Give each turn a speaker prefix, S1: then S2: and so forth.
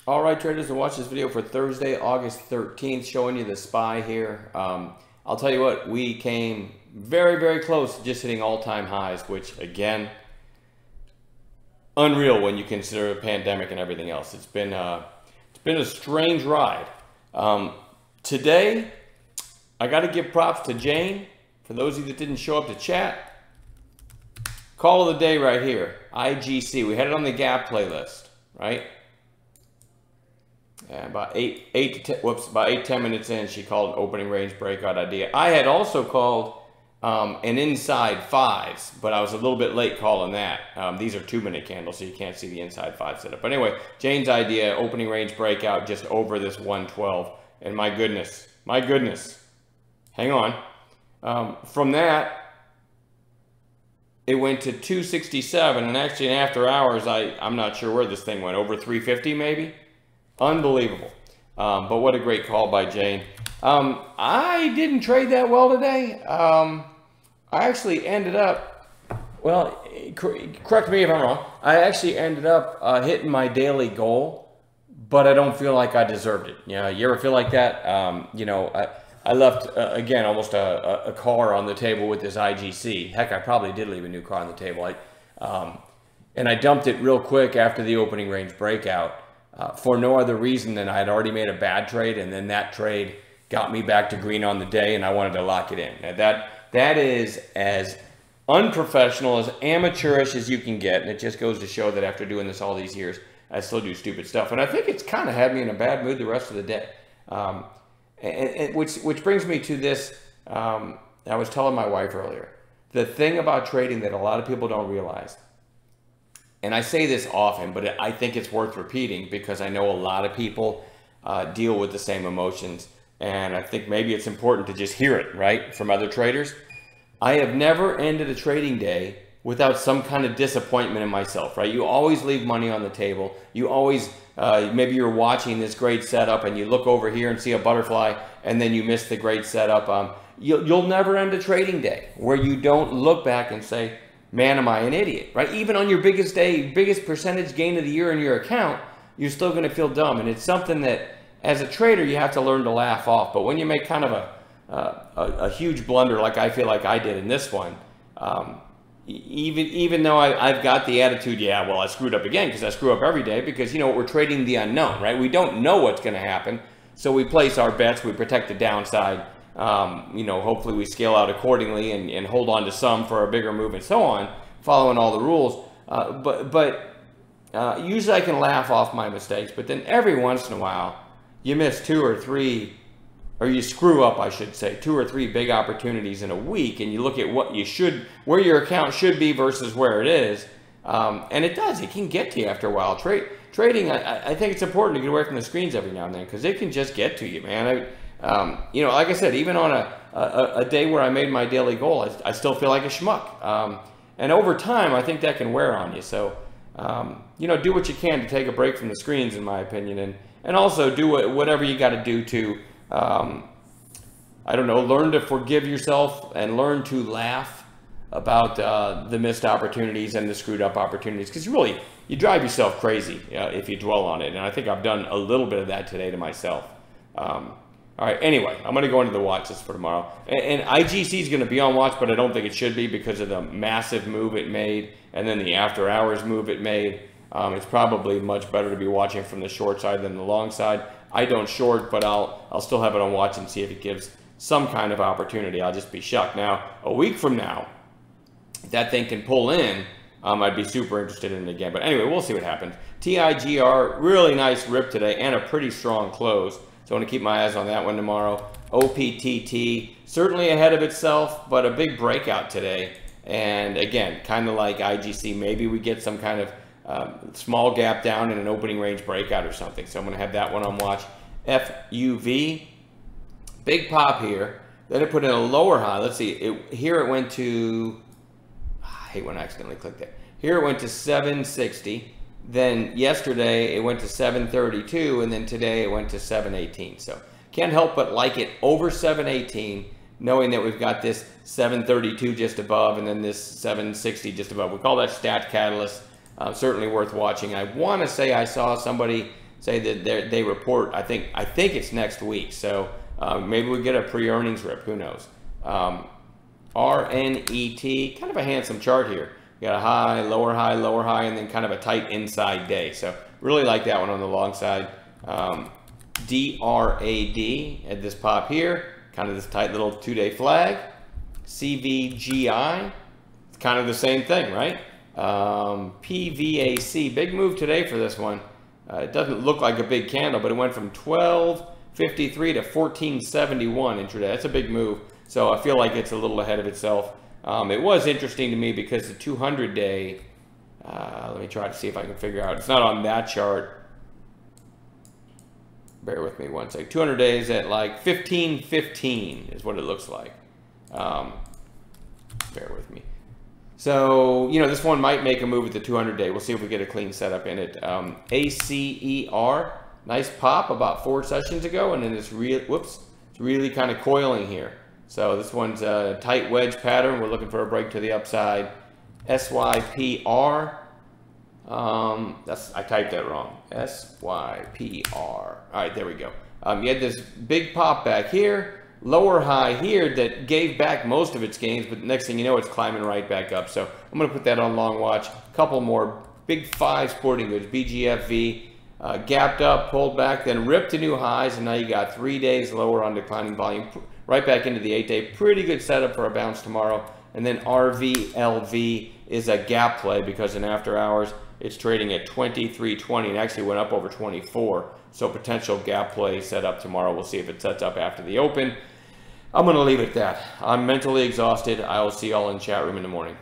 S1: All right, traders, and watch this video for Thursday, August 13th, showing you the SPY here. I'll tell you what, we came very, very close to just hitting all-time highs, which, again, unreal when you consider the pandemic and everything else. It's been a strange ride. Today, I got to give props to Jane. For those of you that didn't show up to chat, call of the day right here, IGC. We had it on the gap playlist, right? Yeah, about 8-10 minutes in, she called an opening range breakout idea. I had also called an inside fives, but I was a little bit late calling that. These are 2-minute candles, so you can't see the inside five setup. But anyway, Jane's idea, opening range breakout just over this 112. And my goodness, hang on. From that, it went to 267, and actually in after hours, I'm not sure where this thing went, over 350 maybe? Unbelievable. But what a great call by Jane. I didn't trade that well today. I actually ended up, well, correct me if I'm wrong, I actually ended up hitting my daily goal, but I don't feel like I deserved it. You know, you ever feel like that? You know, I left, again, almost a car on the table with this IGC. Heck, I probably did leave a new car on the table. And I dumped it real quick after the opening range breakout. For no other reason than I had already made a bad trade, and then that trade got me back to green on the day, and I wanted to lock it in. Now that is as unprofessional, as amateurish as you can get, and it just goes to show that after doing this all these years, I still do stupid stuff. And I think it's kind of had me in a bad mood the rest of the day. Which brings me to this, I was telling my wife earlier, the thing about trading that a lot of people don't realize, and I say this often, but I think it's worth repeating because I know a lot of people deal with the same emotions. And I think maybe it's important to just hear it, right, from other traders. I have never ended a trading day without some kind of disappointment in myself, right? You always leave money on the table. You always, maybe you're watching this great setup and you look over here and see a butterfly and then you miss the great setup. You'll never end a trading day where you don't look back and say, man, am I an idiot, right? Even on your biggest day, biggest percentage gain of the year in your account, you're still going to feel dumb. And it's something that, as a trader, you have to learn to laugh off. But when you make kind of a huge blunder like I feel like I did in this one, even though I've got the attitude, yeah, well, I screwed up again because I screw up every day because, you know, we're trading the unknown, right? We don't know what's going to happen. So we place our bets, we protect the downside. You know, hopefully we scale out accordingly and hold on to some for a bigger move and so on, following all the rules. But usually I can laugh off my mistakes, but then every once in a while you miss 2 or 3, or you screw up, I should say, 2 or 3 big opportunities in a week, and you look at what you should, where your account should be versus where it is, and it can get to you after a while. Trading, I think it's important to get away from the screens every now and then because it can just get to you, man. You know, like I said, even on a day where I made my daily goal, I still feel like a schmuck. And over time, I think that can wear on you. So, you know, do what you can to take a break from the screens, in my opinion, and also do whatever you got to do to, I don't know, learn to forgive yourself and learn to laugh about the missed opportunities and the screwed up opportunities. Because really, you drive yourself crazy if you dwell on it. And I think I've done a little bit of that today to myself. All right, anyway, I'm going to go into the watch list for tomorrow. And IGC is going to be on watch, but I don't think it should be because of the massive move it made and then the after hours move it made. It's probably much better to be watching from the short side than the long side. I don't short, but I'll still have it on watch and see if it gives some kind of opportunity. I'll just be shocked. Now, a week from now, if that thing can pull in, I'd be super interested in it again. But anyway, we'll see what happens. TIGR, really nice rip today and a pretty strong close. So I want to keep my eyes on that one tomorrow. OPTT, certainly ahead of itself, but a big breakout today. And again, kind of like IGC, maybe we get some kind of small gap down in an opening range breakout or something. So I'm going to have that one on watch. FUV, big pop here. Then it put in a lower high. Let's see, here it went to, I hate when I accidentally clicked that. Here it went to 760. Then yesterday it went to 732, and then today it went to 718. So can't help but like it over 718, knowing that we've got this 732 just above and then this 760 just above. We call that stat catalyst. Certainly worth watching. I want to say I saw somebody say that they report. I think it's next week. So maybe we get a pre-earnings rip. Who knows? RNET, kind of a handsome chart here. You got a high, lower high, and then kind of a tight inside day. So really like that one on the long side. DRAD at this pop here, kind of this tight little 2-day flag. CVGI, it's kind of the same thing, right? PVAC, big move today for this one. It doesn't look like a big candle, but it went from 1253 to 1471 intraday. That's a big move. So I feel like it's a little ahead of itself. It was interesting to me because the 200-day, let me try to see if I can figure out. It's not on that chart. Bear with me one sec. 200 days at like 1515 is what it looks like. Bear with me. So, you know, this one might make a move at the 200-day. We'll see if we get a clean setup in it. ACER, nice pop about 4 sessions ago, and then it's really kind of coiling here. So this one's a tight wedge pattern. We're looking for a break to the upside. SYPR. I typed that wrong. SYPR. All right, there we go. You had this big pop back here, lower high here that gave back most of its gains, but next thing you know, it's climbing right back up. So I'm going to put that on long watch. A couple more big 5 sporting goods, BGFV, gapped up, pulled back, then ripped to new highs, and now you got 3 days lower on declining volume, right back into the 8-day. Pretty good setup for a bounce tomorrow. And then RVLV is a gap play because in after hours, it's trading at 23.20 and actually went up over 24. So potential gap play set up tomorrow. We'll see if it sets up after the open. I'm going to leave it at that. I'm mentally exhausted. I will see y'all in chat room in the morning.